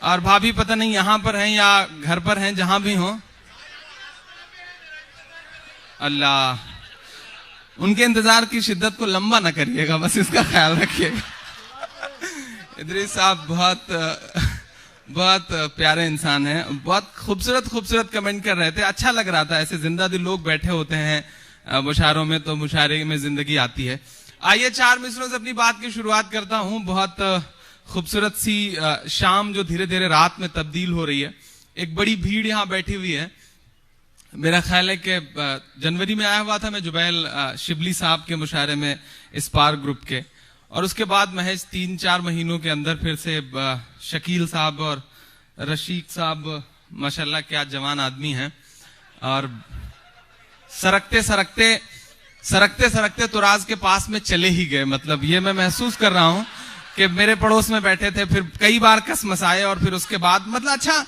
और भाभी पता नहीं यहाँ पर हैं या घर पर हैं, जहां भी हो अल्लाह उनके इंतजार की शिद्दत को लंबा ना करिएगा, बस इसका ख्याल रखिएगा। इदरीस साहब बहुत प्यारे इंसान हैं, बहुत खूबसूरत कमेंट कर रहे थे, अच्छा लग रहा था। ऐसे जिंदा दिल लोग बैठे होते हैं मुशायरों में तो मुशायरे में जिंदगी आती है। आइए 4 मिसरों से अपनी बात की शुरुआत करता हूं। बहुत खूबसूरत सी शाम जो धीरे धीरे रात में तब्दील हो रही है। एक बड़ी भीड़ यहाँ बैठी हुई है। मेरा ख्याल है कि जनवरी में आया हुआ था मैं जुबैल शिबली साहब के मुशायरे में स्पार्क ग्रुप के, और उसके बाद महज 3-4 महीनों के अंदर फिर से शकील साहब और रशीक साहब माशाल्लाह क्या जवान आदमी हैं, और सरकते सरकते तुराज के पास में चले ही गए। मतलब ये मैं महसूस कर रहा हूं कि मेरे पड़ोस में बैठे थे, फिर कई बार कसमसाए, और फिर उसके बाद मतलब अच्छा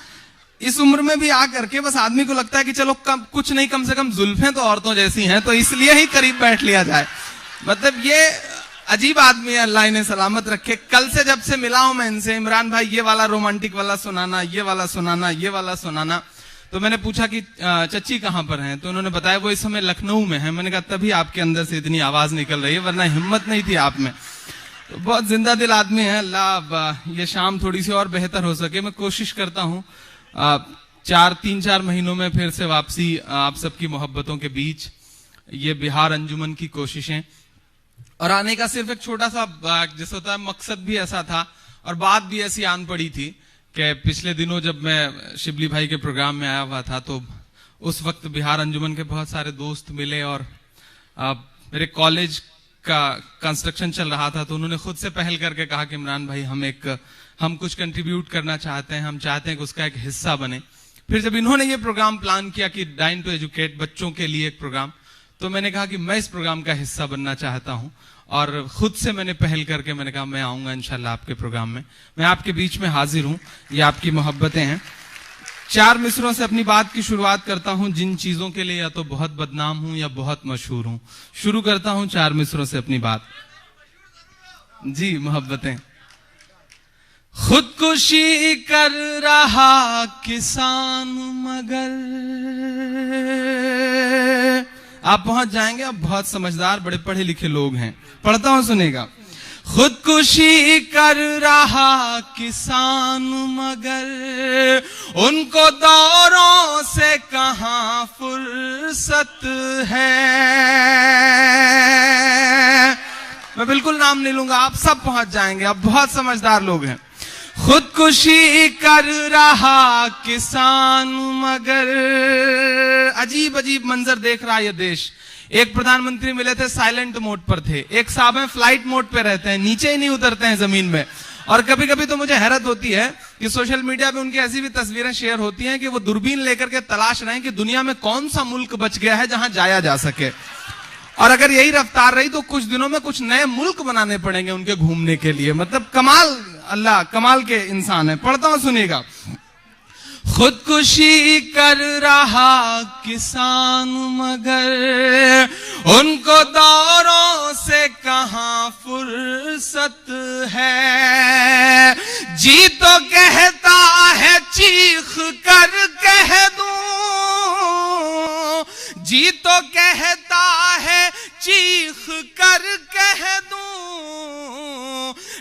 इस उम्र में भी आकर के बस आदमी को लगता है कि चलो कुछ नहीं, कम से कम जुल्फें तो औरतों जैसी हैं, तो इसलिए ही करीब बैठ लिया जाए। मतलब ये अजीब आदमी है, अल्लाह इन्हें सलामत रखे। कल से जब से मिला हूं मैं इनसे, इमरान भाई ये वाला रोमांटिक वाला सुनाना, ये वाला सुनाना, ये वाला सुनाना। तो मैंने पूछा कि चच्ची कहां पर हैं, तो उन्होंने बताया वो इस समय लखनऊ में है। मैंने कहा तभी आपके अंदर से इतनी आवाज निकल रही है, वरना हिम्मत नहीं थी आप में। तो बहुत जिंदा दिल आदमी है। अल्लाह ये शाम थोड़ी सी और बेहतर हो सके, मैं कोशिश करता हूँ 3-4 महीनों में फिर से वापसी आप सबकी मोहब्बतों के बीच। ये बिहार अंजुमन की कोशिशें, और आने का सिर्फ एक छोटा सा जैसे होता है मकसद भी ऐसा था, और बात भी ऐसी आन पड़ी थी कि पिछले दिनों जब मैं शिबली भाई के प्रोग्राम में आया हुआ था, तो उस वक्त बिहार अंजुमन के बहुत सारे दोस्त मिले, और मेरे कॉलेज का कंस्ट्रक्शन चल रहा था, तो उन्होंने खुद से पहल करके कहा कि इमरान भाई हम कुछ कंट्रीब्यूट करना चाहते हैं, हम चाहते हैं कि उसका एक हिस्सा बने। फिर जब इन्होंने ये प्रोग्राम प्लान किया कि डाइन टू एजुकेट, बच्चों के लिए एक प्रोग्राम, तो मैंने कहा कि मैं इस प्रोग्राम का हिस्सा बनना चाहता हूं, और खुद से मैंने पहल करके मैंने कहा मैं आऊंगा इंशाल्लाह आपके प्रोग्राम में, मैं आपके बीच में हाजिर हूं। ये आपकी मोहब्बतें हैं। 4 मिसरों से अपनी बात की शुरुआत करता हूं, जिन चीजों के लिए या तो बहुत बदनाम हूं या बहुत मशहूर हूं। शुरू करता हूं 4 मिसरों से अपनी बात। जी मोहब्बतें। खुदकुशी कर रहा किसान मगर, आप पहुंच जाएंगे, आप बहुत समझदार बड़े पढ़े लिखे लोग हैं, पढ़ता हूं सुनेगा। खुदकुशी कर रहा किसान मगर, उनको दौरों से कहां फुर्सत है। मैं बिल्कुल नाम नहीं लूंगा, आप सब पहुंच जाएंगे, आप बहुत समझदार लोग हैं। खुदकुशी कर रहा किसान मगर, अजीब अजीब मंजर देख रहा ये देश। एक प्रधानमंत्री मिले थे, साइलेंट मोड पर थे, एक साहब हैं फ्लाइट मोड पे रहते हैं, नीचे ही नहीं उतरते हैं जमीन में। और कभी कभी तो मुझे हैरत होती है कि सोशल मीडिया पे उनकी ऐसी भी तस्वीरें शेयर होती हैं कि वो दूरबीन लेकर के तलाश रहे हैं कि दुनिया में कौन सा मुल्क बच गया है जहां जाया जा सके, और अगर यही रफ्तार रही तो कुछ दिनों में कुछ नए मुल्क बनाने पड़ेंगे उनके घूमने के लिए। मतलब कमाल, अल्लाह कमाल के इंसान है। पढ़ता हूं सुनिएगा। खुदकुशी कर रहा किसान मगर, उनको दौरों से कहां फुर्सत है। जी तो कहता है चीख कर कह दूं, जी तो कहता है चीख कर कह दूं,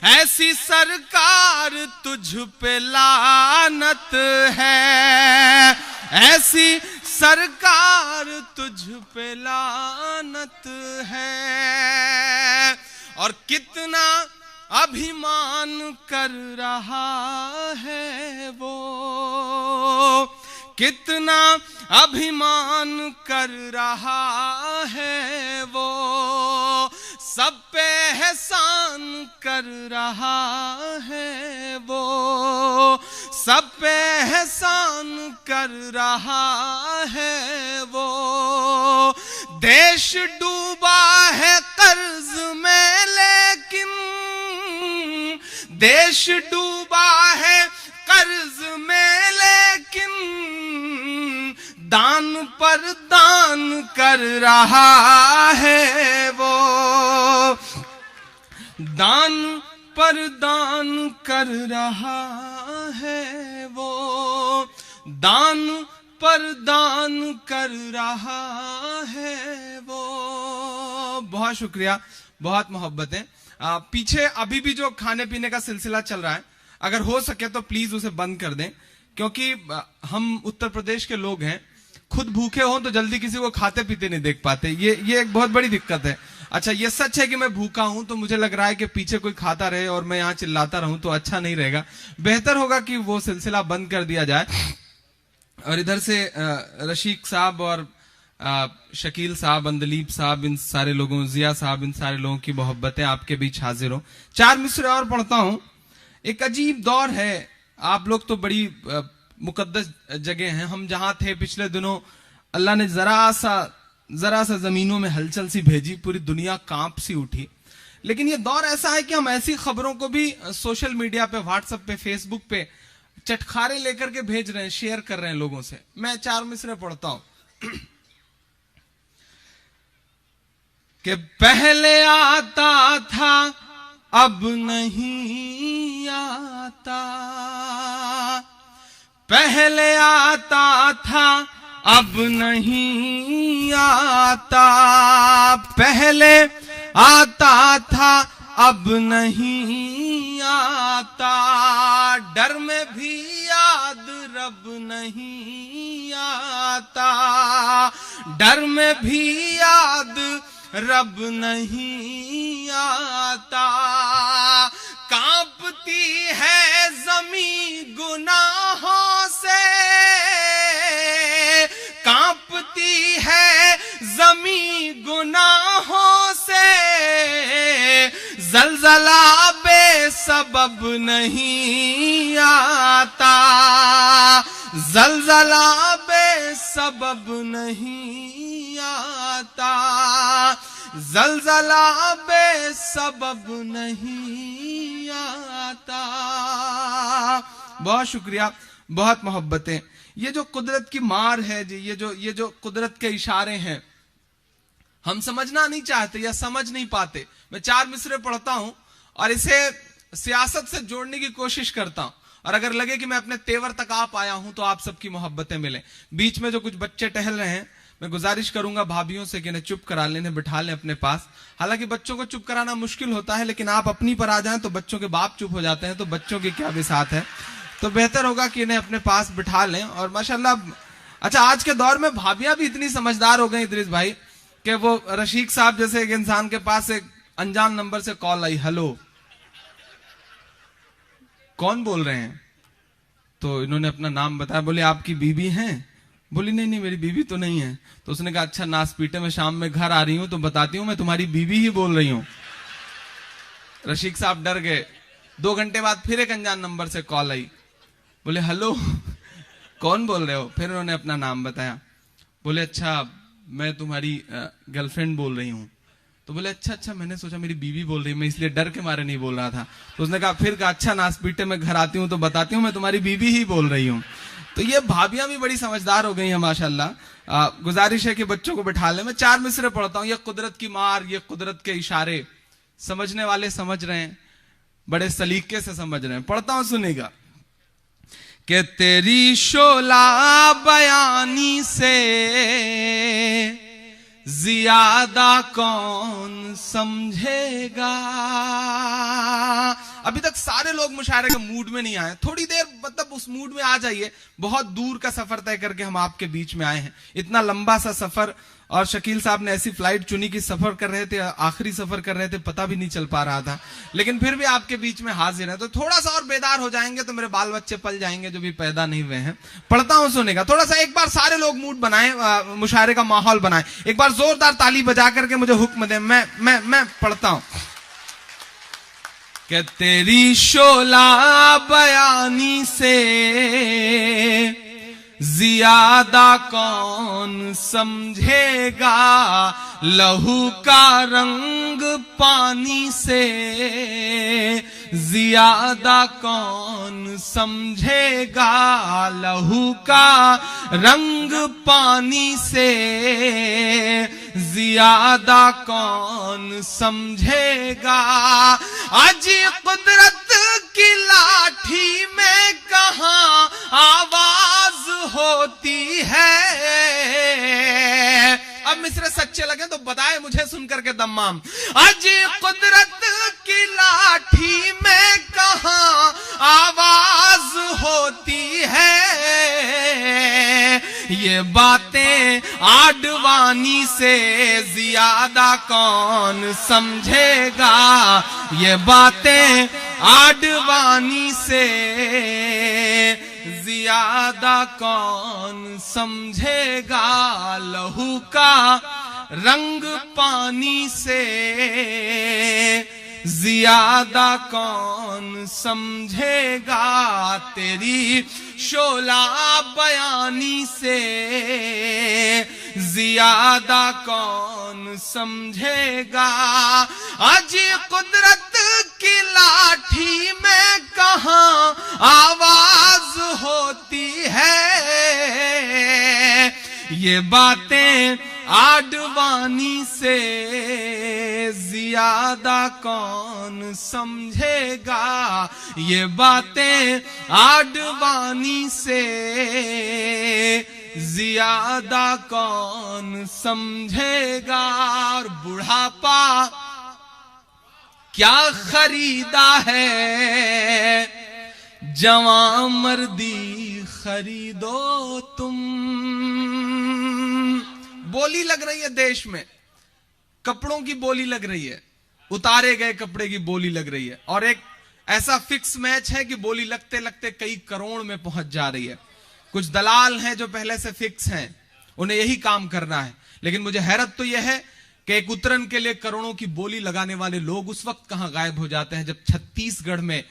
ऐसी सरकार तुझ पे लानत है, ऐसी सरकार तुझ पे लानत है। और कितना अभिमान कर रहा है वो, कितना अभिमान कर रहा है वो, सब पे एहसान कर रहा है वो, सब पे एहसान कर रहा है वो। देश डूबा है कर्ज में लेकिन, देश डूबा है कर्ज में लेकिन, दान पर दान कर रहा है वो, दान पर दान कर रहा है वो, दान पर दान कर रहा है वो। बहुत शुक्रिया, बहुत मोहब्बतें। पीछे अभी भी जो खाने पीने का सिलसिला चल रहा है, अगर हो सके तो प्लीज उसे बंद कर दें, क्योंकि हम उत्तर प्रदेश के लोग हैं, खुद भूखे हो तो जल्दी किसी को खाते पीते नहीं देख पाते। ये एक बहुत बड़ी दिक्कत है। अच्छा, ये सच है कि मैं भूखा हूं, तो मुझे लग रहा है कि पीछे कोई खाता रहे और मैं यहां चिल्लाता रहूं तो अच्छा नहीं रहेगा। बेहतर होगा कि वो सिलसिला बंद कर दिया जाए। और इधर से रशीक साहब और शकील साहब, अंदलीब साहब, इन सारे लोगों, जिया साहब, इन सारे लोगों की मोहब्बतें आपके बीच हाजिर हो। 4 मिसरे और पढ़ता हूं। एक अजीब दौर है, आप लोग तो बड़ी मुकद्दस जगह हैं। हम जहां थे पिछले दिनों, अल्लाह ने जरा सा जमीनों में हलचल सी भेजी, पूरी दुनिया कांप सी उठी। लेकिन ये दौर ऐसा है कि हम ऐसी खबरों को भी सोशल मीडिया पे, व्हाट्सएप पे, फेसबुक पे चटखारे लेकर के भेज रहे हैं, शेयर कर रहे हैं लोगों से। मैं 4 मिसरे पढ़ता हूं कि पहले आता था अब नहीं आता, पहले आता था अब नहीं आता, पहले आता था अब नहीं आता, डर में भी याद रब नहीं आता, डर में भी याद रब नहीं आता, कांपती है ज़मीं गुनाहों से, कांपती है ज़मीं गुनाहों से, ज़लज़ला बेसबब नहीं आता, ज़लज़ला बेसबब नहीं आता, ज़लज़ला बेसबब नहीं आता। बहुत शुक्रिया, बहुत मोहब्बतें। ये जो कुदरत की मार है जी, ये जो कुदरत के इशारे हैं, हम समझना नहीं चाहते या समझ नहीं पाते। मैं 4 मिसरे पढ़ता हूं और इसे सियासत से जोड़ने की कोशिश करता हूं, और अगर लगे कि मैं अपने तेवर तक आ पाया हूं तो आप सबकी मोहब्बतें मिले। बीच में जो कुछ बच्चे टहल रहे हैं, मैं गुजारिश करूंगा भाभियों से कि इन्हें चुप करा लें, इन्हें बिठा लें अपने पास। हालांकि बच्चों को चुप कराना मुश्किल होता है, लेकिन आप अपनी पर आ जाएं तो बच्चों के बाप चुप हो जाते हैं, तो बच्चों की क्या बिसात है। तो बेहतर होगा कि इन्हें अपने पास बिठा लें। और माशाल्लाह, अच्छा, आज के दौर में भाभियां भी इतनी समझदार हो गई इदरीस भाई, कि वो रशीक साहब जैसे एक इंसान के पास एक अनजान नंबर से कॉल आई, हेलो कौन बोल रहे हैं? तो इन्होंने अपना नाम बताया, बोले आपकी बीबी हैं? बोली नहीं नहीं, मेरी बीबी तो नहीं है। तो उसने कहा अच्छा, नासपीटे में शाम में घर आ रही हूं तो बताती हूं मैं तुम्हारी बीबी ही बोल रही हूं। रशीक साहब डर गए। 2 घंटे बाद फिर एक अनजान नंबर से कॉल आई, बोले हेलो कौन बोल रहे हो? फिर उन्होंने अपना नाम बताया। बोले अच्छा, मैं तुम्हारी गर्लफ्रेंड बोल रही हूँ। तो बोले अच्छा, मैंने सोचा मेरी बीवी बोल रही है, मैं इसलिए डर के मारे नहीं बोल रहा था। तो उसने कहा, फिर कहा अच्छा, नासपीटे में घर आती हूँ तो बताती हूँ मैं तुम्हारी बीवी ही बोल रही हूँ। तो ये भाभियां भी बड़ी समझदार हो गई हैं माशाल्लाह। गुजारिश है कि बच्चों को बिठा ले। मैं 4 मिसरे पढ़ता हूँ। ये कुदरत की मार, ये कुदरत के इशारे, समझने वाले समझ रहे हैं, बड़े सलीके से समझ रहे हैं। पढ़ता हूं, सुनेगा कि तेरी शोला बयानी से ज्यादा कौन समझेगा। अभी तक सारे लोग मुशायरे के मूड में नहीं आए, थोड़ी देर मतलब उस मूड में आ जाइए। बहुत दूर का सफर तय करके हम आपके बीच में आए हैं, इतना लंबा सा सफर। और शकील साहब ने ऐसी फ्लाइट चुनी कि सफर कर रहे थे, आखिरी सफर कर रहे थे, पता भी नहीं चल पा रहा था, लेकिन फिर भी आपके बीच में हाजिर है। तो थोड़ा सा और बेदार हो जाएंगे तो मेरे बाल बच्चे पल जाएंगे जो भी पैदा नहीं हुए हैं। पढ़ता हूं, सुनेगा। थोड़ा सा एक बार सारे लोग मूड बनाएं, मुशायरे का माहौल बनाएं। एक बार जोरदार ताली बजा करके मुझे हुक्म दें। मैं पढ़ता हूं कि तेरी शोला बयानी से ज्यादा कौन समझेगा, लहू का रंग पानी से ज्यादा कौन समझेगा, लहू का रंग पानी से ज्यादा कौन समझेगा। आज कुदरत की लाठी में का होती है। अब मिसरे सच्चे लगे तो बताए मुझे सुनकर के दम्माम। अजी कुदरत की लाठी में कहां आवाज होती है। ये बातें आडवाणी से ज्यादा कौन समझेगा। ये बातें आडवाणी से ज्यादा कौन समझेगा। लहू का रंग पानी से ज्यादा कौन समझेगा। तेरी शोला बयानी से ज्यादा कौन समझेगा। अजी कुदरत की लाठी में कहां आवाज होती है। ये बातें आडवाणी से ज्यादा कौन समझेगा। ये बातें आडवाणी से ज्यादा कौन समझेगा। और बुढ़ापा क्या खरीदा है, जवां मर्दी खरीदो तुम। बोली लग रही है देश में, कपड़ों की बोली लग रही है, उतारे गए कपड़े की बोली लग रही है। और एक ऐसा फिक्स मैच है कि बोली लगते लगते कई करोड़ में पहुंच जा रही है। कुछ दलाल हैं जो पहले से फिक्स हैं, उन्हें यही काम करना है। लेकिन मुझे हैरत तो यह है कि एक उतरन के लिए करोड़ों की बोली लगाने वाले लोग उस वक्त कहां गायब हो जाते हैं जब छत्तीसगढ़ में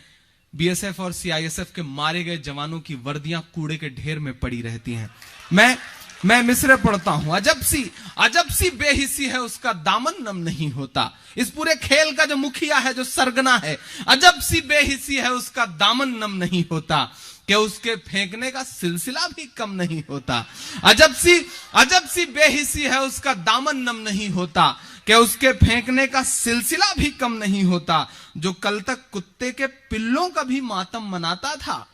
बीएसएफ और सीआईएसएफ के मारे गए जवानों की वर्दियां कूड़े के ढेर में पड़ी रहती हैं। मैं मिसरे पढ़ता हूं। अजब सी बेहिसी है उसका दामन नम नहीं होता। इस पूरे खेल का जो मुखिया है, जो सरगना है, अजब सी बेहिसी है उसका दामन नम नहीं होता कि उसके फेंकने का सिलसिला भी कम नहीं होता। अजब सी बेहिसी है उसका दामन नम नहीं होता कि उसके फेंकने का सिलसिला भी कम नहीं होता। जो कल तक कुत्ते के पिल्लों का भी मातम मनाता था,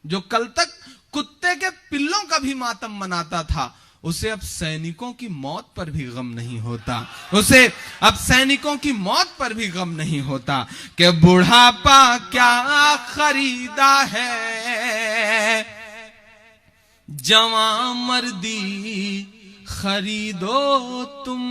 जो कल तक कुत्ते के पिल्लों का भी मातम मनाता था, उसे अब सैनिकों की मौत पर भी गम नहीं होता। उसे अब सैनिकों की मौत पर भी गम नहीं होता कि बुढ़ापा क्या खरीदा है, जवां मर्दी खरीदो तुम।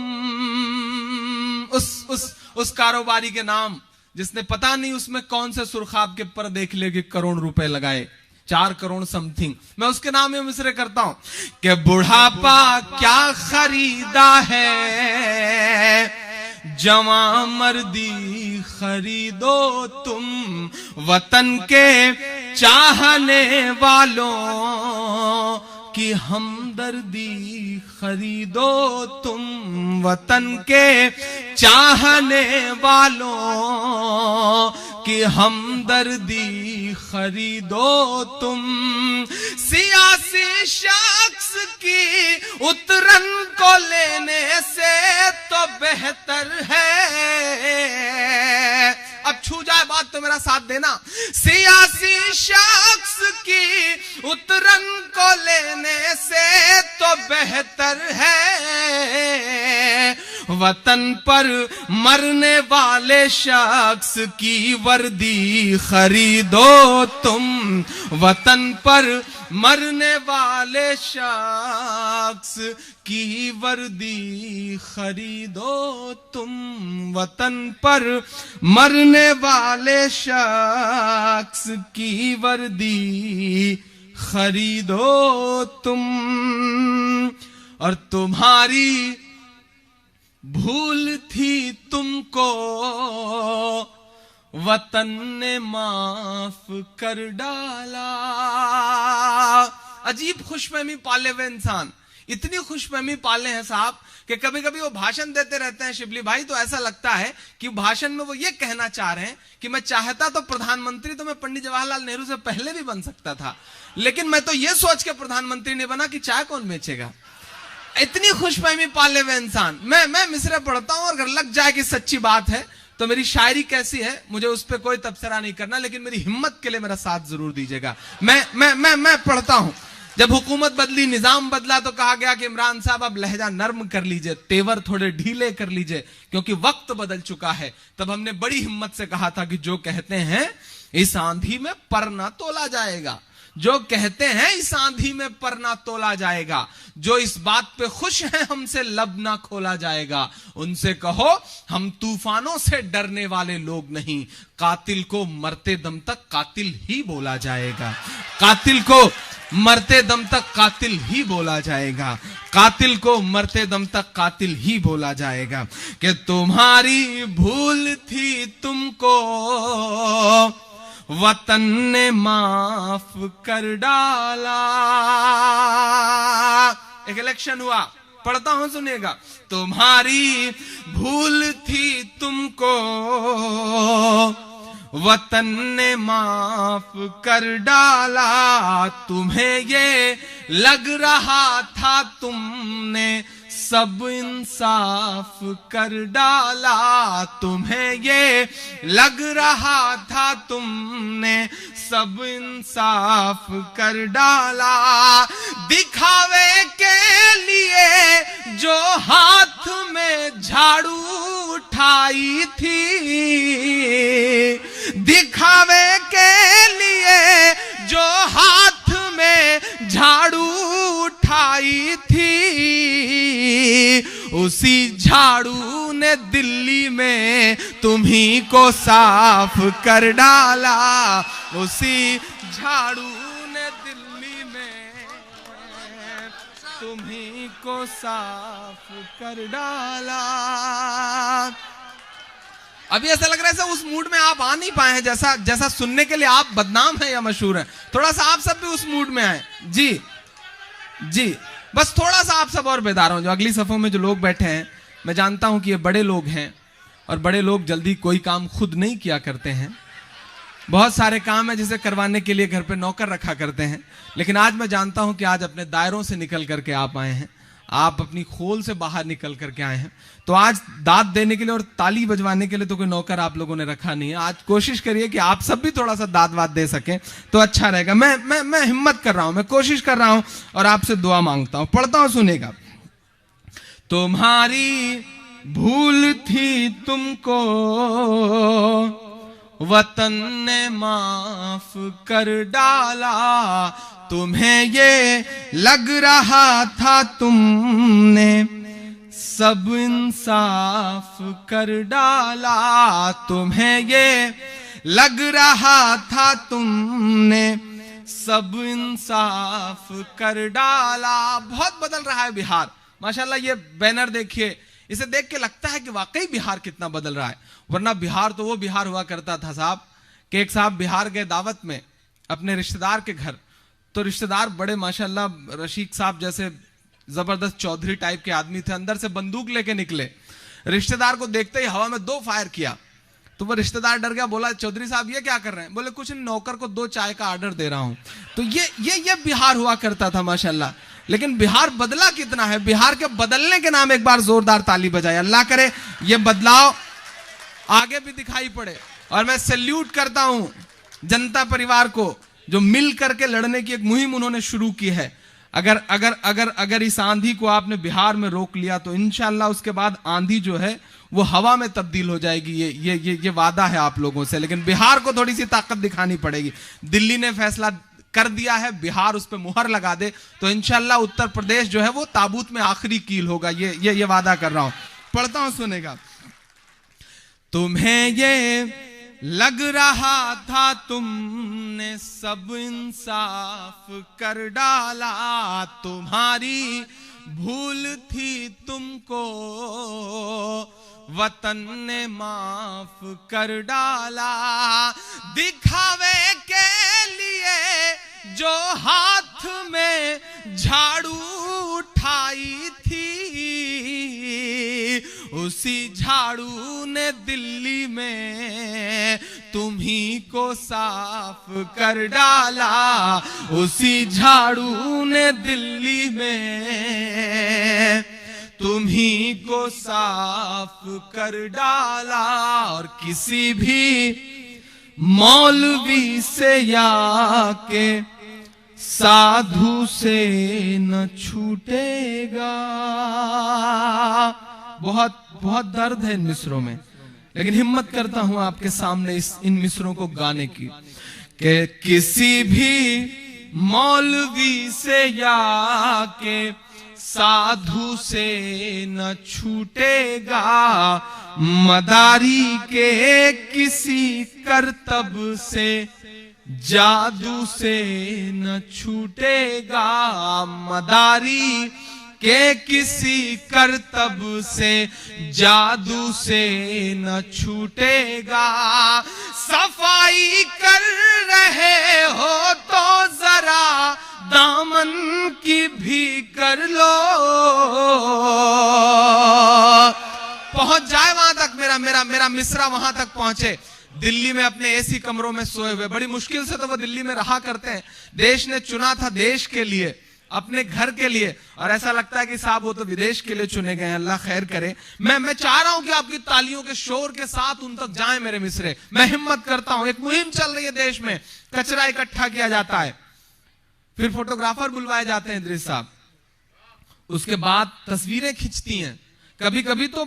उस कारोबारी के नाम जिसने पता नहीं उसमें कौन से सुरखाब के पर्दे के लिए करोड़ रुपए लगाए, 4 करोड़ समथिंग। मैं उसके नाम में मिसरे करता हूं कि बुढ़ापा क्या खरीदा है, जवां मर्दी खरीदो तुम। वतन के चाहने वालों की हमदर्दी खरीदो तुम। वतन के चाहने वालों की हमदर्दी खरीदो तुम। सियासी शख्स की उतरन को लेने से तो बेहतर है, अब छू जाए बात तो मेरा साथ देना। सियासी शख्स की उतरन को लेने से तो बेहतर है वतन पर मरने वाले शख्स की वर्दी खरीदो तुम। वतन पर मरने वाले शख्स की वर्दी खरीदो तुम। वतन पर मरने वाले शख्स की वर्दी खरीदो तुम। और तुम्हारी भूल थी तुमको वतन ने माफ कर डाला। अजीब खुशफहमी पाले हुए इंसान, इतनी खुशफहमी पाले हैं साहब कि कभी कभी वो भाषण देते रहते हैं शिबली भाई, तो ऐसा लगता है कि भाषण में वो ये कहना चाह रहे हैं कि मैं चाहता तो प्रधानमंत्री तो मैं पंडित जवाहरलाल नेहरू से पहले भी बन सकता था, लेकिन मैं तो ये सोच के प्रधानमंत्री नहीं बना कि चाय कौन बेचेगा। इतनी खुशफहमी पाले हुए इंसान। मैं मिसरे पढ़ता हूं और अगर लग जाए कि सच्ची बात है तो मेरी शायरी कैसी है मुझे उस पर कोई तबसरा नहीं करना, लेकिन मेरी हिम्मत के लिए मेरा साथ जरूर दीजिएगा। मैं पढ़ता हूं जब हुकूमत बदली, निजाम बदला, तो कहा गया कि इमरान साहब अब लहजा नर्म कर लीजिए, तेवर थोड़े ढीले कर लीजिए, क्योंकि वक्त बदल चुका है। तब हमने बड़ी हिम्मत से कहा था कि जो कहते हैं इस आंधी में पर ना तोला जाएगा, जो कहते हैं इस आंधी में पर ना तोला जाएगा, जो इस बात पे खुश हैं हमसे लब ना खोला जाएगा, उनसे कहो हम तूफानों से डरने वाले लोग नहीं, कातिल को मरते दम तक कातिल ही बोला जाएगा, कातिल को मरते दम तक कातिल ही बोला जाएगा, कातिल को मरते दम तक कातिल ही बोला जाएगा। कि तुम्हारी भूल थी तुमको वतन ने माफ कर डाला। एक इलेक्शन हुआ, पढ़ता हूं सुनिएगा। तुम्हारी भूल थी तुमको वतन ने माफ कर डाला, तुम्हें ये लग रहा था तुमने सब इंसाफ कर डाला, तुम्हें ये लग रहा था तुमने सब इंसाफ कर डाला। दिखावे के लिए जो हाथ में झाड़ू उठाई थी, दिखावे के लिए जो हाथ में झाड़ू उठाई थी, उसी झाड़ू ने दिल्ली में तुम्ही को साफ कर डाला, उसी झाड़ू ने दिल्ली में तुम्ही को साफ कर डाला। अभी ऐसा लग रहा है उस मूड में आप आ नहीं पाए हैं, जैसा जैसा सुनने के लिए आप बदनाम हैं या मशहूर हैं। थोड़ा सा आप सब भी उस मूड में आए। जी जी, बस थोड़ा सा आप सब और बेदार हो। जो अगली सफों में जो लोग बैठे हैं, मैं जानता हूं कि ये बड़े लोग हैं और बड़े लोग जल्दी कोई काम खुद नहीं किया करते हैं। बहुत सारे काम है जिसे करवाने के लिए घर पे नौकर रखा करते हैं, लेकिन आज मैं जानता हूं कि आज अपने दायरों से निकल करके आप आए हैं, आप अपनी खोल से बाहर निकल करके आए हैं। तो आज दाद देने के लिए और ताली बजवाने के लिए तो कोई नौकर आप लोगों ने रखा नहीं है। आज कोशिश करिए कि आप सब भी थोड़ा सा दाद वाद दे सकें तो अच्छा रहेगा। मैं हिम्मत कर रहा हूं, मैं कोशिश कर रहा हूं और आपसे दुआ मांगता हूं। पढ़ता हूं, सुनेगा। तुम्हारी भूल थी तुमको वतन ने माफ कर डाला, तुम्हें ये लग रहा था तुमने सब इंसाफ कर डाला, तुम्हें ये लग रहा था तुमने सब इंसाफ कर डाला। बहुत बदल रहा है बिहार माशाल्लाह। ये बैनर देखिए, इसे देख के लगता है कि वाकई बिहार कितना बदल रहा है। वरना बिहार तो वो बिहार हुआ करता था साहब कि एक साहब बिहार गए दावत में अपने रिश्तेदार के घर, तो रिश्तेदार बड़े माशाल्लाह रशीक साहब जैसे जबरदस्त चौधरी टाइप के आदमी थे, अंदर से बंदूक लेके निकले। रिश्तेदार को देखते ही हवा में 2 फायर किया, तो वो रिश्तेदार डर गया, बोला चौधरी साहब ये क्या कर रहे हैं? बोले कुछ नहीं, नौकर को 2 चाय का ऑर्डर दे रहा हूं। तो ये बिहार हुआ करता था माशाल्लाह। लेकिन बिहार बदला कितना है। बिहार के बदलने के नाम एक बार जोरदार ताली बजाए। अल्लाह करे ये बदलाव आगे भी दिखाई पड़े। और मैं सैल्यूट करता हूं जनता परिवार को जो मिल करके लड़ने की एक मुहिम उन्होंने शुरू की है। अगर अगर अगर अगर इस आंधी को आपने बिहार में रोक लिया तो इंशाल्लाह उसके बाद आंधी जो है वो हवा में तब्दील हो जाएगी। ये वादा है आप लोगों से। लेकिन बिहार को थोड़ी सी ताकत दिखानी पड़ेगी। दिल्ली ने फैसला कर दिया है, बिहार उस पर मुहर लगा दे तो इंशाल्लाह उत्तर प्रदेश जो है वो ताबूत में आखिरी कील होगा। ये वादा कर रहा हूं। पढ़ता हूं, सुनेगा। तुम्हें ये लग रहा था तुमने सब इंसाफ कर डाला, तुम्हारी भूल थी तुमको वतन ने माफ कर डाला। दिखावे के लिए जो हाथ में झाड़ू उठाई थी, उसी झाड़ू ने दिल्ली में तुम्ही को साफ कर डाला, उसी झाड़ू ने दिल्ली में तुम्ही को साफ कर डाला। और किसी भी मौलवी से या के साधु से न छूटेगा। बहुत बहुत दर्द है इन मिसरों में, लेकिन हिम्मत करता हूं आपके सामने इन मिसरों को गाने की। कि किसी भी मौलवी से या के साधु से न छूटेगा, मदारी के किसी करतब से जादू से न छूटेगा, मदारी के किसी करतब से जादू से न छूटेगा। सफाई कर रहे हो तो जरा दामन की भी कर लो। पहुंच जाए वहां तक, मेरा मिसरा वहां तक पहुंचे। दिल्ली में अपने एसी कमरों में सोए हुए, बड़ी मुश्किल से तो वो दिल्ली में रहा करते हैं। देश ने चुना था देश के लिए, अपने घर के लिए, और ऐसा लगता है कि साहब वो तो विदेश के लिए चुने गए हैं। अल्लाह खैर करे। मैं चाह रहा हूं कि आपकी तालियों के शोर के साथ उन तक जाएं मेरे मिसरे। मैं हिम्मत करता हूं, एक मुहिम चल रही है देश में, कचरा इकट्ठा किया जाता है, फिर फोटोग्राफर बुलवाए जाते हैं इद्रीस साहब, उसके बाद तस्वीरें खिंचती हैं। कभी कभी तो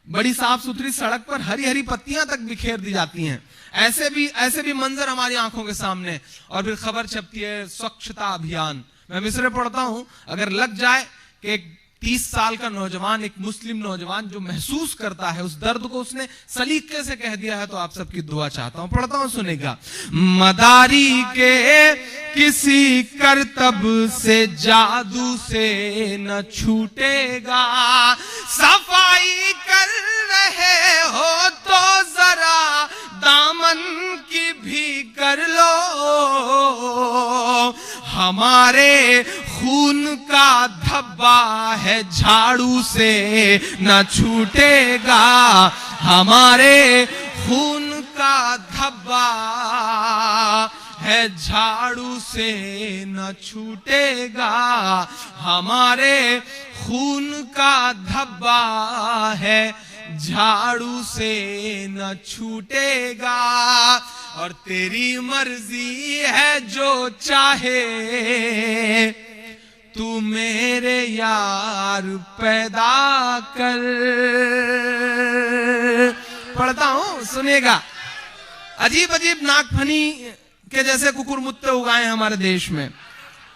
बड़ी साफ सुथरी सड़क पर हरी हरी पत्तियां तक बिखेर दी जाती हैं। ऐसे भी मंजर हमारी आंखों के सामने, और फिर खबर छपती है स्वच्छता अभियान। मैं मिसरे पढ़ता हूं, अगर लग जाए कि एक 30 साल का नौजवान, एक मुस्लिम नौजवान जो महसूस करता है उस दर्द को, उसने सलीके से कह दिया है, तो आप सबकी दुआ चाहता हूं। पढ़ता हूं, सुनेगा। मदारी के किसी करतब से जादू से न छूटेगा, सफाई कर रहे हो तो जरा दामन की भी कर लो। हमारे खून का धब्बा है झाड़ू से न छूटेगा, हमारे खून का धब्बा है झाड़ू से न छूटेगा, हमारे खून का धब्बा है झाड़ू से न छूटेगा। और तेरी मर्जी है जो चाहे तू मेरे यार पैदा कर। पढ़ता हूं, सुनेगा। अजीब अजीब नागफनी के जैसे कुकुर मुत्ते उगाए हैं हमारे देश में।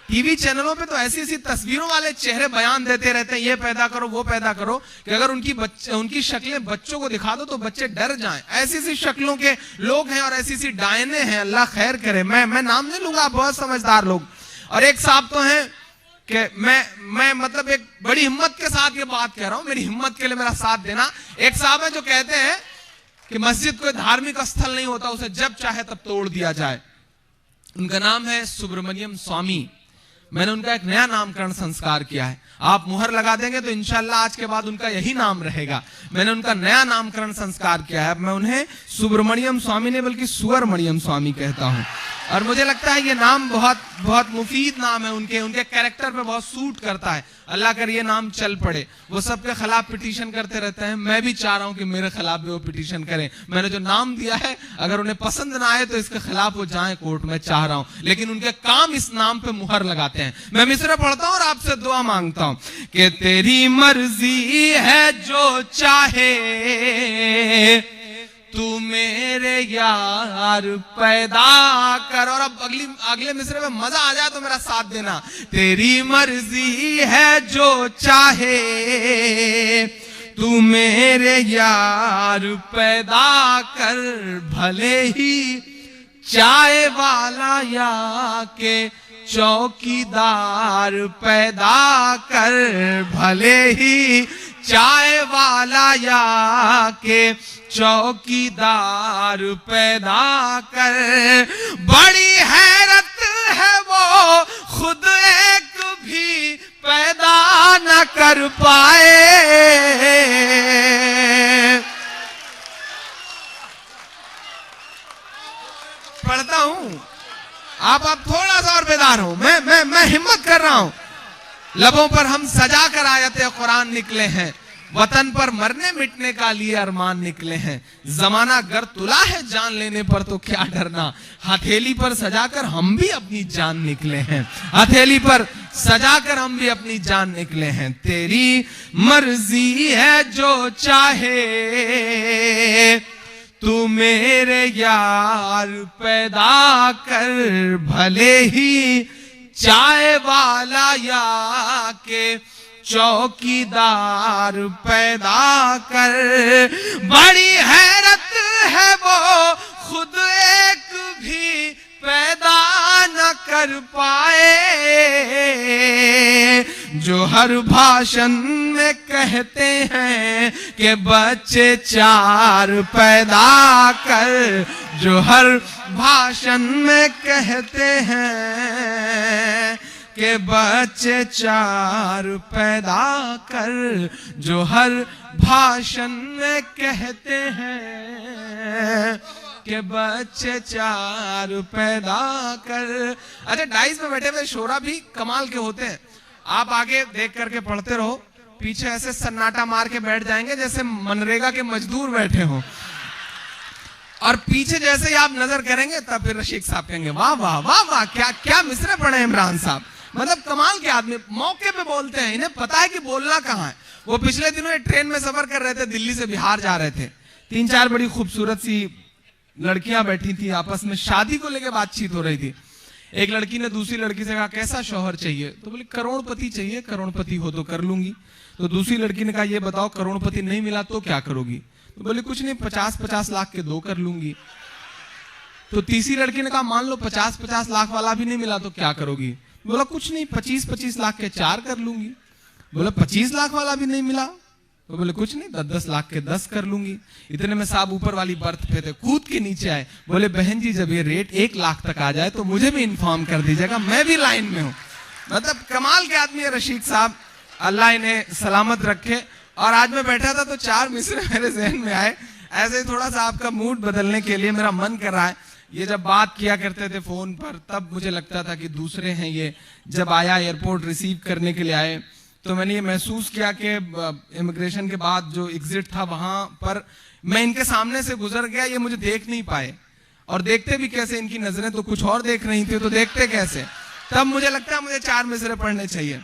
टीवी चैनलों पे तो ऐसी ऐसी तस्वीरों वाले चेहरे बयान देते रहते हैं, ये पैदा करो वो पैदा करो, कि अगर उनकी शक्लें बच्चों को दिखा दो तो बच्चे डर जाएं। ऐसी ऐसी शक्लों के लोग हैं और ऐसी ऐसी डायने हैं, अल्लाह खैर करे। मैं नाम नहीं लूंगा, बहुत समझदार लोग। और एक साहब तो हैं कि मैं मतलब एक बड़ी हिम्मत के साथ ये बात कह रहा हूं, मेरी हिम्मत के लिए मेरा साथ देना। एक साहब है जो कहते हैं कि मस्जिद कोई धार्मिक स्थल नहीं होता, उसे जब चाहे तब तोड़ दिया जाए। उनका नाम है सुब्रमण्यम स्वामी। मैंने उनका एक नया नामकरण संस्कार किया है, आप मुहर लगा देंगे तो इंशाल्लाह आज के बाद उनका यही नाम रहेगा। मैंने उनका नया नामकरण संस्कार किया है। अब मैं उन्हें सुब्रमण्यम स्वामी नहीं बल्कि सुअरमण्यम स्वामी कहता हूं। और मुझे लगता है ये नाम बहुत बहुत मुफीद नाम है, उनके कैरेक्टर पे बहुत सूट करता है। अल्लाह कर ये नाम चल पड़े। वो सबके खिलाफ पिटीशन करते रहते हैं, मैं भी चाह रहा हूं कि मेरे खिलाफ भी वो पिटीशन करें। मैंने जो नाम दिया है अगर उन्हें पसंद ना आए तो इसके खिलाफ वो जाएं कोर्ट में, चाह रहा हूं, लेकिन उनके काम इस नाम पे मुहर लगाते हैं। मैं मिसरा पढ़ता हूं और आपसे दुआ मांगता हूं कि तेरी मर्जी है जो चाहे तू मेरे यार पैदा कर। और अब अगले मिसरे में मजा आ जाए तो मेरा साथ देना। तेरी मर्जी है जो चाहे तू मेरे यार पैदा कर, भले ही चाय वाला या के चौकीदार पैदा कर, भले ही चाय वाला या के चौकीदार पैदा कर। बड़ी हैरत है वो खुद एक भी पैदा न कर पाए। पढ़ता हूं, आप थोड़ा सा और बेदार हो। मैं हिम्मत कर रहा हूं। लबों पर हम सजा कर आयते कुरान निकले हैं, वतन पर मरने मिटने का लिए अरमान निकले हैं। जमाना गर तुला है जान लेने पर तो क्या डरना, हथेली पर सजाकर हम भी अपनी जान निकले हैं। हथेली पर सजाकर हम भी अपनी जान निकले हैं। तेरी मर्जी है जो चाहे तू मेरे यार पैदा कर, भले ही चाय वाला या के चौकीदार पैदा कर। बड़ी हैरत है वो खुद एक भी पैदा न कर पाए, जो हर भाषण में कहते हैं कि बच्चे चार पैदा कर। जो हर भाषण में कहते हैं कि बच्चे चार पैदा कर। जो हर भाषण में कहते हैं कि बच्चे चार पैदा कर। अच्छा, डाइस में बैठे हुए शोरा भी कमाल के होते हैं। आप आगे देख करके पढ़ते रहो, पीछे ऐसे सन्नाटा मार के बैठ जाएंगे जैसे मनरेगा के मजदूर बैठे हों, और पीछे जैसे ही आप नजर करेंगे तब फिर रशीक साहब कहेंगे वाह वाह वाह वाह, क्या क्या मिसरे पड़े इमरान साहब। मतलब कमाल के आदमी, मौके पे बोलते हैं, इन्हें पता है कि बोलना कहाँ है। वो पिछले दिनों ट्रेन में सफर कर रहे थे, दिल्ली से बिहार जा रहे थे। 3-4 बड़ी खूबसूरत सी लड़कियां बैठी थी, आपस में शादी को लेकर बातचीत हो रही थी। एक लड़की ने दूसरी लड़की से कहा कैसा शौहर चाहिए, तो बोली करोड़पति चाहिए, करोड़पति हो तो कर लूंगी। तो दूसरी लड़की ने कहा ये बताओ करोड़पति नहीं मिला तो क्या करोगी, तो बोले कुछ नहीं, 50-50 लाख के 2 कर लूंगी। तो तीसरी लड़की ने कहा मान लो 50-50 लाख वाला भी नहीं मिला तो क्या करोगी, बोला कुछ नहीं, 25-25 लाख के 4 कर लूंगी। बोला 25 लाख वाला भी नहीं मिला, तो बोले कुछ नहीं, 10-10 लाख के 10 कर लूंगी। इतने में साहब ऊपर वाली बर्थ पे थे, कूद के नीचे आए, बोले बहन जी जब ये रेट 1 लाख तक आ जाए तो मुझे भी इन्फॉर्म कर दीजिएगा, मैं भी लाइन में हूं। मतलब कमाल के आदमी है रशीक साहब, अल्लाह इन्हें सलामत रखे। और आज मैं बैठा था तो 4 मिसरे मेरे जहन में आए, ऐसे ही थोड़ा सा आपका मूड बदलने के लिए मेरा मन कर रहा है। ये जब बात किया करते थे फोन पर तब मुझे लगता था कि दूसरे हैं ये। जब आया एयरपोर्ट रिसीव करने के लिए आए तो मैंने ये महसूस किया कि इमिग्रेशन के बाद जो एग्जिट था वहां पर मैं इनके सामने से गुजर गया, ये मुझे देख नहीं पाए। और देखते भी कैसे, इनकी नजरें तो कुछ और देख रही थी, तो देखते कैसे। तब मुझे लगता है मुझे 4 मिसरे पढ़ने चाहिए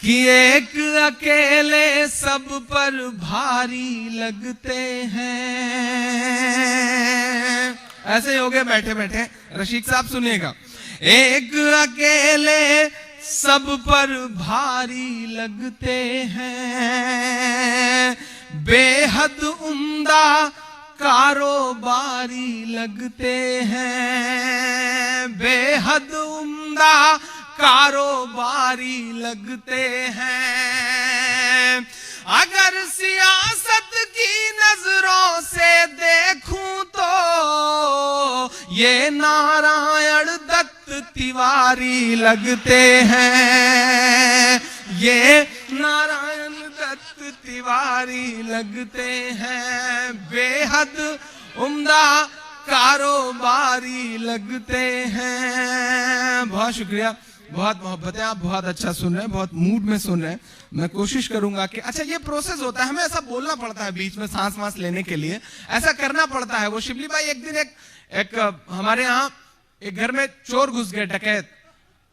कि एक अकेले सब पर भारी लगते हैं। ऐसे ही हो गए बैठे बैठे, रशीक साहब सुनिएगा। एक अकेले सब पर भारी लगते हैं, बेहद उम्दा कारोबारी लगते हैं, बेहद उम्दा कारोबारी लगते हैं। अगर सियासत की नजरों से देखूं तो ये नारायण दत्त तिवारी लगते हैं, ये नारायण दत्त तिवारी लगते हैं, बेहद उम्दा कारोबारी लगते हैं। बहुत शुक्रिया, बहुत मोहब्बत है, आप बहुत अच्छा सुन रहे हैं, बहुत मूड में सुन रहे हैं। मैं कोशिश करूंगा कि अच्छा ये प्रोसेस होता है, हमें ऐसा बोलना पड़ता है बीच में सांस वांस लेने के लिए, ऐसा करना पड़ता है। वो शिबली भाई एक दिन एक हमारे यहाँ एक घर में चोर घुस गए, डकैत।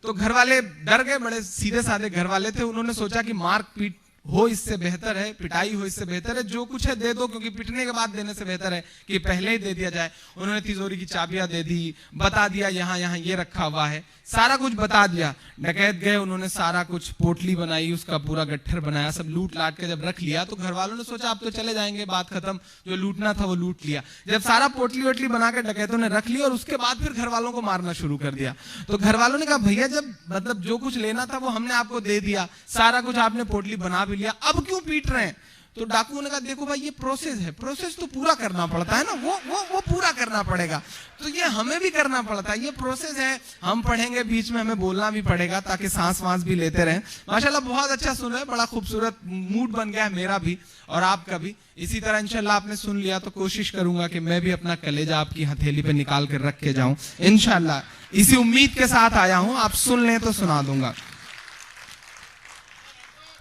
तो घर वाले डर गए, बड़े सीधे साधे घर वाले थे। उन्होंने सोचा कि मार पीट हो इससे बेहतर है, पिटाई हो इससे बेहतर है, जो कुछ है दे दो, क्योंकि पिटने के बाद देने से बेहतर है कि पहले ही दे दिया जाए। उन्होंने तिजोरी की चाबियां दे दी, बता दिया यहाँ यहाँ ये रखा हुआ है, सारा कुछ बता दिया। डकैत गए, उन्होंने सारा कुछ पोटली बनाई, उसका पूरा गट्ठर बनाया, सब लूट लाट के जब रख लिया तो घर वालों ने सोचा अब तो चले जाएंगे, बात खत्म, जो लूटना था वो लूट लिया। जब सारा पोटली वोटली बना के डकैतों ने रख लिया और उसके बाद फिर घर वालों को मारना शुरू कर दिया। तो घर वालों ने कहा भैया जब मतलब जो कुछ लेना था वो हमने आपको दे दिया, सारा कुछ आपने पोटली बना भी लिया, अब क्यों पीट रहे हैं। तो डाकुओं ने कहा देखो भाई ये प्रोसेस है, प्रोसेस तो पूरा करना पड़ता है ना, वो पूरा करना पड़ेगा, तो ये हमें भी करना पड़ता है, ये प्रोसेस है। हम पढ़ेंगे, बीच में हमें बोलना भी पड़ेगा ताकि सांस वांस भी लेते रहें। माशाल्लाह बहुत अच्छा सुन रहे हैं, बड़ा खूबसूरत मूड बन गया है मेरा भी और आपका भी। इसी तरह इंशाल्लाह आपने सुन लिया तो कोशिश करूंगा कि मैं भी अपना कलेजा आपकी हथेली पे निकाल कर रख के जाऊं इंशाल्लाह। इसी उम्मीद के साथ आया हूं, आप सुन लें तो सुना दूंगा।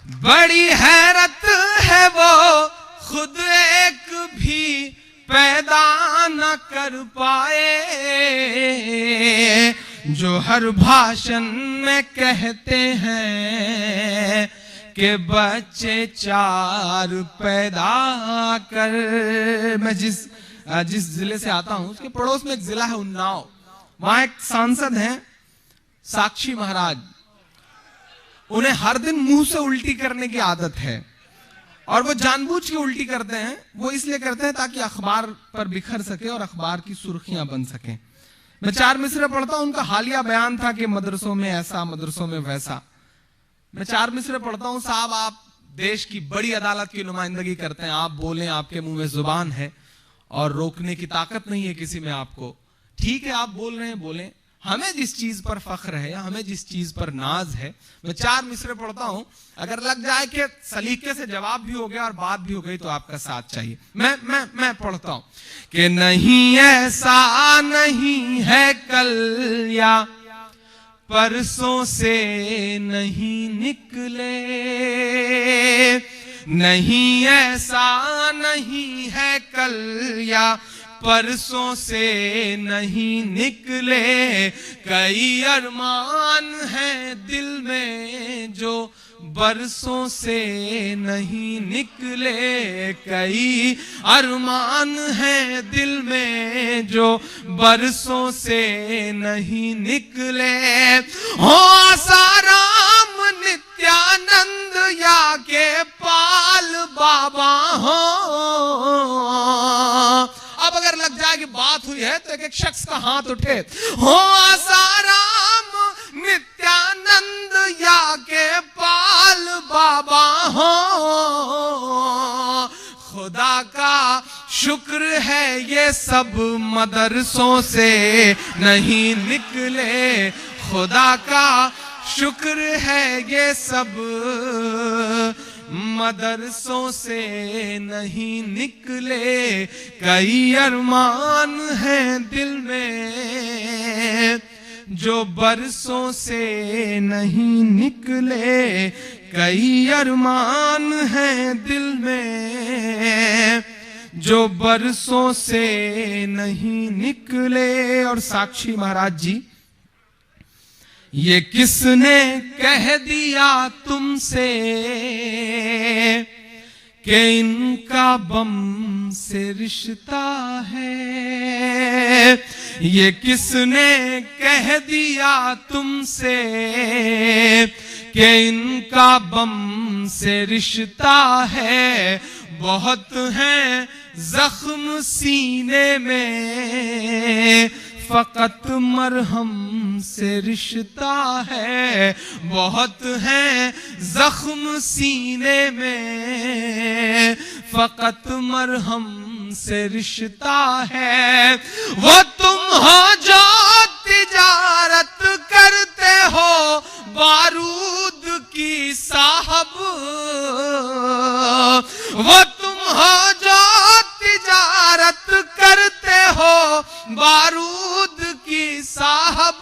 बड़ी हैरत है वो खुद एक भी पैदा न कर पाए, जो हर भाषण में कहते हैं कि बच्चे 4 पैदा कर। मैं जिस जिले से आता हूं उसके पड़ोस में एक जिला है उन्नाव, वहां एक सांसद हैं साक्षी महाराज। उन्हें हर दिन मुंह से उल्टी करने की आदत है और वो जानबूझ के उल्टी करते हैं। वो इसलिए करते हैं ताकि अखबार पर बिखर सके और अखबार की सुर्खियां बन सके। मैं 4 मिसरे पढ़ता हूं, उनका हालिया बयान था कि मदरसों में ऐसा, मदरसों में वैसा। मैं 4 मिसरे पढ़ता हूं, साहब आप देश की बड़ी अदालत की नुमाइंदगी करते हैं, आप बोलें, आपके मुंह में जुबान है और रोकने की ताकत नहीं है किसी में आपको। ठीक है, आप बोल रहे हैं, बोलें। हमें जिस चीज पर फख्र है, हमें जिस चीज पर नाज है, मैं 4 मिसरे पढ़ता हूं, अगर लग जाए कि सलीके से जवाब भी हो गया और बात भी हो गई तो आपका साथ चाहिए। मैं पढ़ता हूं कि नहीं ऐसा नहीं है कल या परसों से नहीं निकले, नहीं ऐसा नहीं है कल या परसों से नहीं निकले, कई अरमान हैं दिल में जो बरसों से नहीं निकले, कई अरमान हैं दिल में जो बरसों से नहीं निकले। हो आसाराम नित्यानंद या के पाल बाबा हो। अब अगर लग जाए कि बात हुई है तो एक शख्स का हाथ उठे। हो आसाराम नित्यानंद या के पाल बाबा हो, खुदा का शुक्र है ये सब मदरसों से नहीं निकले, खुदा का शुक्र है ये सब मदरसों से नहीं निकले, कई अरमान हैं दिल में जो बरसों से नहीं निकले, कई अरमान हैं दिल में जो बरसों से नहीं निकले। और साक्षी महाराज जी, ये किसने कह दिया तुमसे कि इनका बम से रिश्ता है, ये किसने कह दिया तुमसे कि इनका बम से रिश्ता है, बहुत हैं जख्म सीने में फकत मरहम से रिश्ता है, बहुत हैं जख्म सीने में फकत मरहम से रिश्ता है। वो तुम हो जो तिजारत करते हो बारूद की साहब, वो तुम हो जो तिजारत करते हो बारूद की साहब,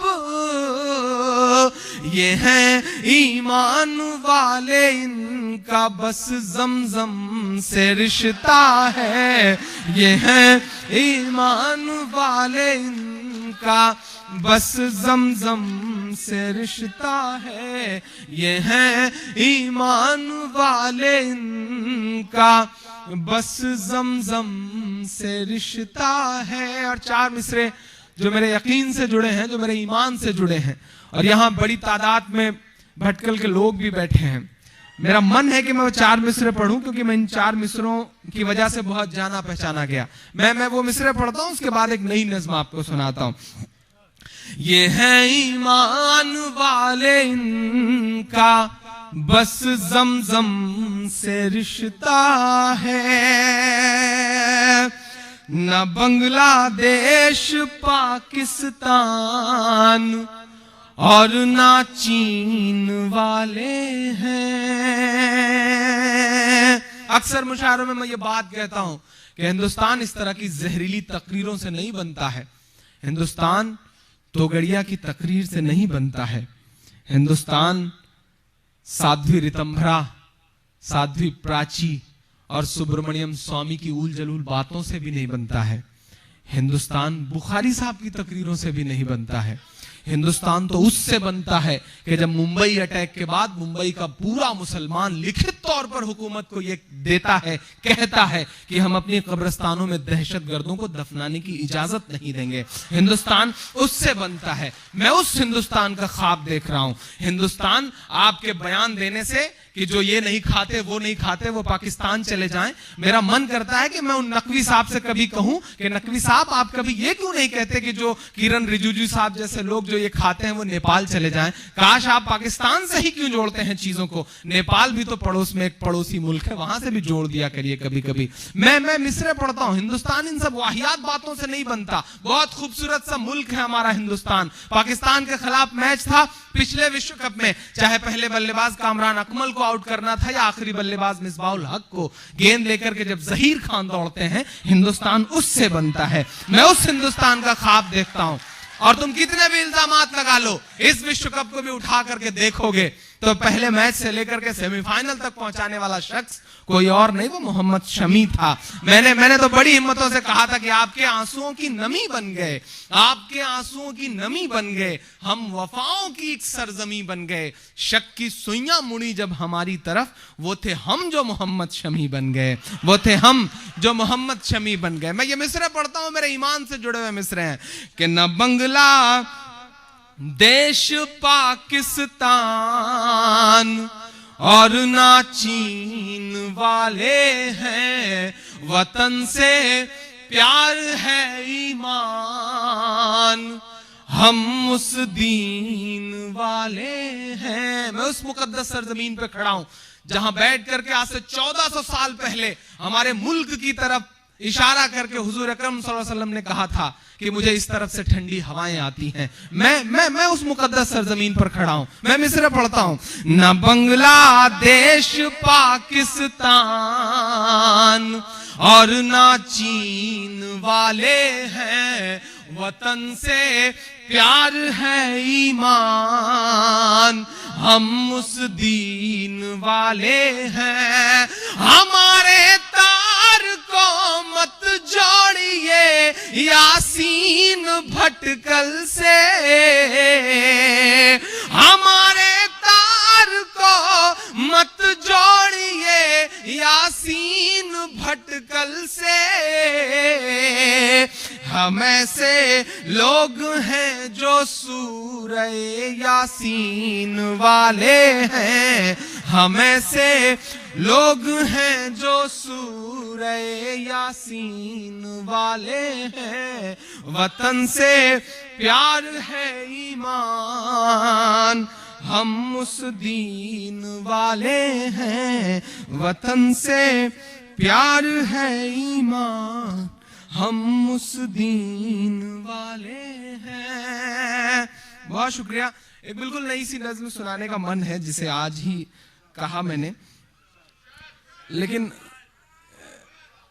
ये हैं ईमान वाले इनका बस जमजम से रिश्ता है, ये हैं ईमान वाले इनका बस जमजम से रिश्ता है, ये हैं ईमान वाले इनका बस जमजम से रिश्ता है। और 4 मिसरे जो मेरे यकीन से जुड़े हैं, जो मेरे ईमान से जुड़े हैं, और यहाँ बड़ी तादाद में भटकल के लोग भी बैठे हैं। मेरा मन है कि मैं वो 4 मिसरे पढ़ूं, क्योंकि मैं इन 4 मिसरों की वजह से बहुत जाना पहचाना गया। मैं वो मिसरे पढ़ता हूं, उसके बाद एक नई नज़्म आपको सुनाता हूं। ये है ईमान वाले इनका बस जमजम से रिश्ता है, न बांग्लादेश पाकिस्तान और ना चीन वाले हैं। अक्सर मुशायरों में मैं ये बात कहता हूं कि हिंदुस्तान इस तरह की जहरीली तकरीरों से नहीं बनता है, हिंदुस्तान तोगड़िया की तकरीर से नहीं बनता है, हिंदुस्तान साध्वी रितंभरा साध्वी प्राची और सुब्रमण्यम स्वामी की उल जलूल बातों से भी नहीं बनता है। हिंदुस्तान बुखारी साहब की तकरीरों से भी नहीं बनता है। हिंदुस्तान तो उससे बनता है कि जब मुंबई अटैक के बाद मुंबई का पूरा मुसलमान लिखित तौर पर हुकूमत को यह देता है, कहता है कि हम अपनी कब्रिस्तानों में दहशतगर्दों को दफनाने की इजाजत नहीं देंगे। हिंदुस्तान उससे बनता है। मैं उस हिंदुस्तान का ख्वाब देख रहा हूं। हिंदुस्तान आपके बयान देने से कि जो ये नहीं खाते वो नहीं खाते वो पाकिस्तान चले जाएं, मेरा मन करता है कि मैं उन नकवी साहब से कभी कहूं कि नकवी साहब आप कभी ये क्यों नहीं कहते कि जो किरण रिजिजू साहब जैसे लोग जो ये खाते हैं वो नेपाल चले जाएं। काश आप पाकिस्तान से ही क्यों जोड़ते हैं चीजों को। नेपाल भी तो पड़ोस में एक पड़ोसी मुल्क है, वहां से भी जोड़ दिया करिए कभी कभी। मैं मिसरे पढ़ता हूं। हिंदुस्तान इन सब वाहियात बातों से नहीं बनता। बहुत खूबसूरत सा मुल्क है हमारा हिंदुस्तान। पाकिस्तान के खिलाफ मैच था पिछले विश्व कप में, चाहे पहले बल्लेबाज कामरान अकमल को आउट करना था या आखिरी बल्लेबाज मिसबाउल हक को, गेंद लेकर के जब जहीर खान दौड़ते हैं, हिंदुस्तान उससे बनता है। मैं उस हिंदुस्तान का ख्वाब देखता हूं। और तुम कितने भी इल्जामात लगा लो, इस विश्व कप को भी उठा करके देखोगे तो पहले मैच से लेकर के सेमीफाइनल तक पहुंचाने वाला शख्स कोई और नहीं, वो मोहम्मद शमी था। मैंने तो बड़ी हिम्मतों से कहा था कि आपके आंसुओं की नमी बन गए, आपके आंसुओं की नमी बन गए, हम वफाओं की एक सरजमी बन गए। शक की सुइयां मुड़ी जब हमारी तरफ, वो थे हम जो मोहम्मद शमी बन गए, वो थे हम जो मोहम्मद शमी बन गए। मैं ये मिसरे पढ़ता हूं, मेरे ईमान से जुड़े हुए मिसरे हैं कि न बंगला देश पाकिस्तान और ना चीन वाले हैं, वतन से प्यार है ईमान, हम उस दीन वाले हैं। मैं उस मुकद्दस सरजमीन पे खड़ा हूं जहां बैठ करके आज से 1400 साल पहले हमारे मुल्क की तरफ इशारा करके हुजूर अकरम सल्लल्लाहु अलैहि वसल्लम ने कहा था कि मुझे इस तरफ से ठंडी हवाएं आती हैं। मैं उस मुकद्दस सरजमीन पर खड़ा हूं। मैं मिसरे पढ़ता हूं, न बांग्लादेश पाकिस्तान और ना चीन वाले हैं, वतन से प्यार है ईमान, हम उस दीन वाले हैं। हमारे तार को मत जोड़िए यासीन भटकल से, हमारे तार को मत जोड़िए यासीन भटकल से। हम ऐसे लोग हैं जो सूरह यासीन वाले हैं, हम ऐसे लोग हैं जो सूरह यासीन वाले हैं, वतन से प्यार है ईमान, हम उस दीन वाले हैं, वतन से प्यार है ईमान, हम उस दीन वाले हैं। बहुत शुक्रिया। एक बिल्कुल नई सी नज़्म सुनाने का मन है जिसे आज ही कहा मैंने, लेकिन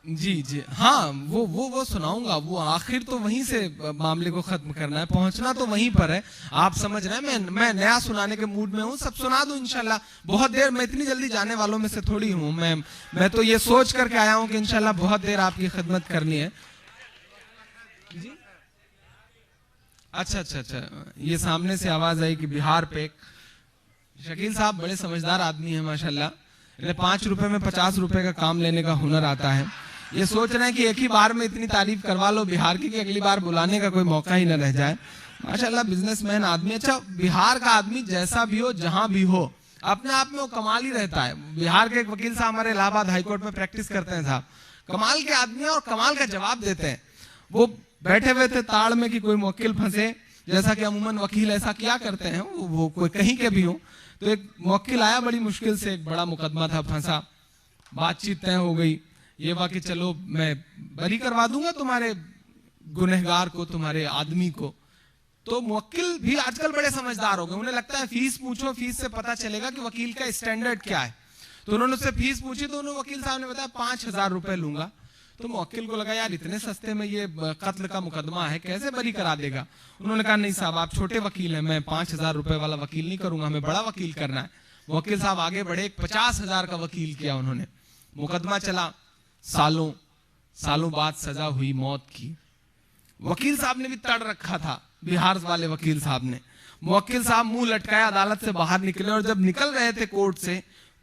जी हाँ वो सुनाऊंगा। वो आखिर तो वहीं से मामले को खत्म करना है, पहुंचना तो वहीं पर है। आप समझ रहे हैं मैं नया सुनाने के मूड में हूँ, सब सुना दूं इंशाल्लाह। बहुत देर, मैं इतनी जल्दी जाने वालों में से थोड़ी हूँ। मैं तो ये सोच करके आया हूँ कि इंशाल्लाह बहुत देर आपकी खिदमत करनी है। जी अच्छा, ये सामने से आवाज आई कि बिहार पे शकील साहब बड़े समझदार आदमी है माशाल्लाह, इन्हें 5 रुपए में 50 रुपए का काम लेने का हुनर आता है। ये सोच रहे हैं कि एक ही बार में इतनी तारीफ करवा लो बिहार की कि अगली बार बुलाने का कोई मौका ही न रह जाए। माशाल्लाह बिजनेसमैन आदमी। अच्छा, बिहार का आदमी जैसा भी हो, जहां भी हो, अपने आप में वो कमाल ही रहता है। बिहार के एक वकील साहब हमारे इलाहाबाद हाईकोर्ट में प्रैक्टिस करते हैं साहब, कमाल के आदमी है और कमाल का जवाब देते हैं। वो बैठे हुए थे ताड़ में कि कोई मुवक्किल फंसे, जैसा कि अमूमन वकील ऐसा क्या करते हैं, वो कोई कहीं के भी हो। तो एक मुवक्किल आया, बड़ी मुश्किल से, एक बड़ा मुकदमा था, फंसा, बातचीत तय हो गई, ये बाकी चलो मैं बरी करवा दूंगा तुम्हारे गुनहगार को, तुम्हारे आदमी को। तो मुवक्किल भी आजकल बड़े समझदार हो गए, उन्हें लगता है फीस पूछो, फीस से पता चलेगा कि वकील का स्टैंडर्ड क्या है। तो उन्होंने उससे फीस पूछी, तो उन्होंने वकील साहब ने बताया 5000 रुपए लूंगा। तो मुवक्किल को लगा यार इतने सस्ते में ये कत्ल का मुकदमा है, कैसे बरी करा देगा। उन्होंने कहा नहीं साहब आप छोटे वकील हैं, मैं 5000 रुपए वाला वकील नहीं करूंगा, हमें बड़ा वकील करना है। वकील साहब आगे बढ़े, 50,000 का वकील किया उन्होंने, मुकदमा चला, सालों बाद सजा हुई मौत की। वकील साहब ने भी तड़ रखा था, बिहार वाले वकील साहब ने। वकील साहब मुंह लटकाया, अदालत से बाहर निकले, और जब निकल रहे थे कोर्ट से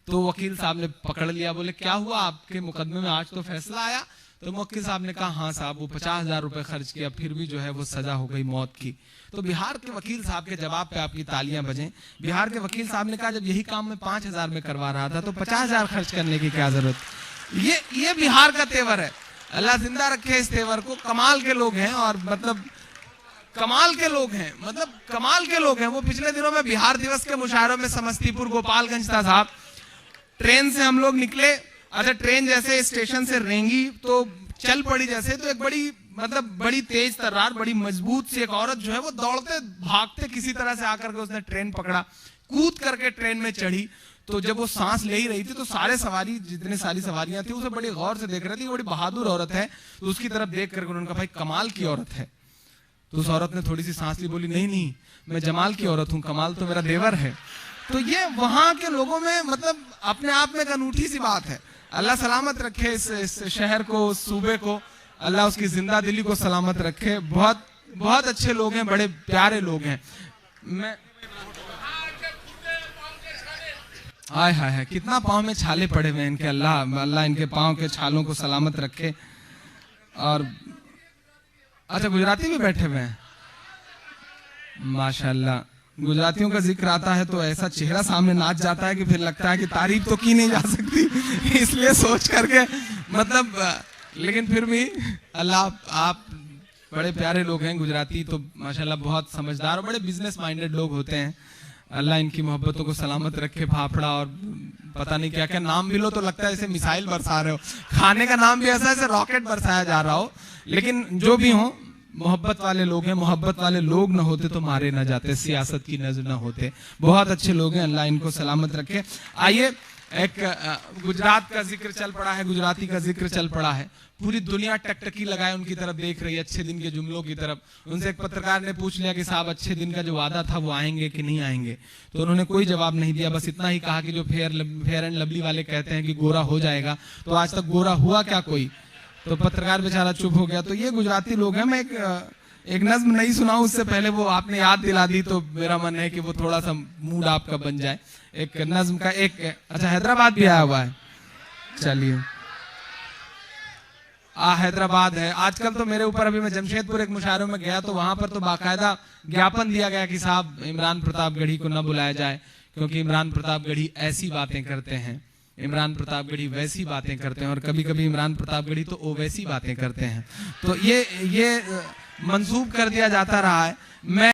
तो वकील साहब ने पकड़ लिया, बोले क्या हुआ आपके मुकदमे में, आज तो फैसला आया? तो वकील साहब ने कहा हाँ साहब, वो 50,000 रुपए खर्च किया, फिर भी जो है वो सजा हो गई मौत की। तो बिहार के वकील साहब के जवाब पे आपकी तालियां बजें। बिहार के वकील साहब ने कहा जब यही काम मैं 5,000 में करवा रहा था तो 50,000 खर्च करने की क्या जरूरत। ये बिहार का तेवर है। अल्लाह जिंदा रखे इस तेवर को। कमाल के लोग हैं, और मतलब कमाल के लोग हैं, मतलब कमाल के लोग हैं। वो पिछले दिनों में बिहार दिवस के मुशायरों में समस्तीपुर गोपालगंज था साहब, ट्रेन से हम लोग निकले, अच्छा ट्रेन जैसे स्टेशन से रेंगी तो चल पड़ी जैसे, तो एक बड़ी तेज तर्रार, बड़ी मजबूत सी एक औरत जो है वो दौड़ते भागते किसी तरह से आकर के उसने ट्रेन पकड़ा, कूद करके ट्रेन में चढ़ी। तो जब वो सांस ले ही रही थी तो सारे सवारी, जितने सारी सवारियां थी, उसे बड़ी गौर से देख रही थी, बड़ी बहादुर औरत है। तो उसकी तरफ देख करके उन्होंने कहा भाई कमाल की औरत है। तो उस औरत ने थोड़ी सी सांस ली, बोली नहीं मैं जमाल की औरत हूँ, कमाल तो मेरा देवर है। तो ये वहां के लोगों में मतलब अपने आप में एक अनूठी सी बात है। अल्लाह सलामत रखे इस शहर को, उस सूबे को, अल्लाह उसकी जिंदा दिली को सलामत रखे। बहुत बहुत अच्छे लोग हैं, बड़े प्यारे लोग हैं। मैं हाय हाय हाय, कितना पाँव में छाले पड़े हुए इनके, अल्लाह इनके पाँव के छालों को सलामत रखे। और अच्छा गुजराती भी बैठे हुए हैं, माशाल्लाह। गुजरातियों का जिक्र आता है तो ऐसा चेहरा सामने नाच जाता है कि फिर लगता है कि तारीफ तो की नहीं जा सकती, इसलिए सोच करके मतलब, लेकिन फिर भी अल्लाह, आप बड़े प्यारे लोग हैं गुजराती तो माशाल्लाह, बहुत समझदार और बड़े बिजनेस माइंडेड लोग होते हैं। अल्लाह इनकी मोहब्बतों को सलामत रखे। फाफड़ा और पता नहीं क्या क्या नाम भी लो तो लगता है जैसे मिसाइल बरसा रहे हो, खाने का नाम भी ऐसा है जैसे रॉकेट बरसाया जा रहा हो। लेकिन जो भी हो, मोहब्बत वाले लोग हैं, मोहब्बत वाले लोग न होते तो मारे न जाते, सियासत की नजर न होते। बहुत अच्छे लोग हैं, अल्लाह इनको सलामत रखे। आइए, एक गुजरात का जिक्र चल पड़ा है, गुजराती का जिक्र चल पड़ा है, पूरी दुनिया टकटकी लगाए उनकी तरफ देख रही है, अच्छे दिन के जुमलों की तरफ। उनसे एक पत्रकार ने पूछ लिया कि साहब अच्छे दिन का जो वादा था वो आएंगे कि नहीं आएंगे, तो उन्होंने कोई जवाब नहीं दिया, बस इतना ही कहा कि जो फेयर एंड लवली वाले कहते हैं कि गोरा हो जाएगा, तो आज तक गोरा हुआ क्या कोई? तो पत्रकार बेचारा चुप हो गया। तो ये गुजराती लोग हैं। मैं एक नज्म नहीं सुनाऊं उससे पहले वो आपने याद दिला दी, तो मेरा मन है कि वो थोड़ा सा मूड आपका बन जाए। एक नज्म का एक, अच्छा हैदराबाद भी आया हुआ है, चलिए हैदराबाद है आजकल। तो मेरे ऊपर, अभी मैं जमशेदपुर एक मुशायरे में गया तो वहां पर तो बाकायदा ज्ञापन दिया गया कि साहब इमरान प्रतापगढ़ी को न बुलाया जाए, क्योंकि इमरान प्रतापगढ़ी ऐसी बातें करते हैं, इमरान प्रतापगढ़ी वैसी बातें करते हैं, और कभी कभी इमरान प्रतापगढ़ी तो ओ वैसी बातें करते हैं। तो ये मंसूब कर दिया जाता रहा है। मैं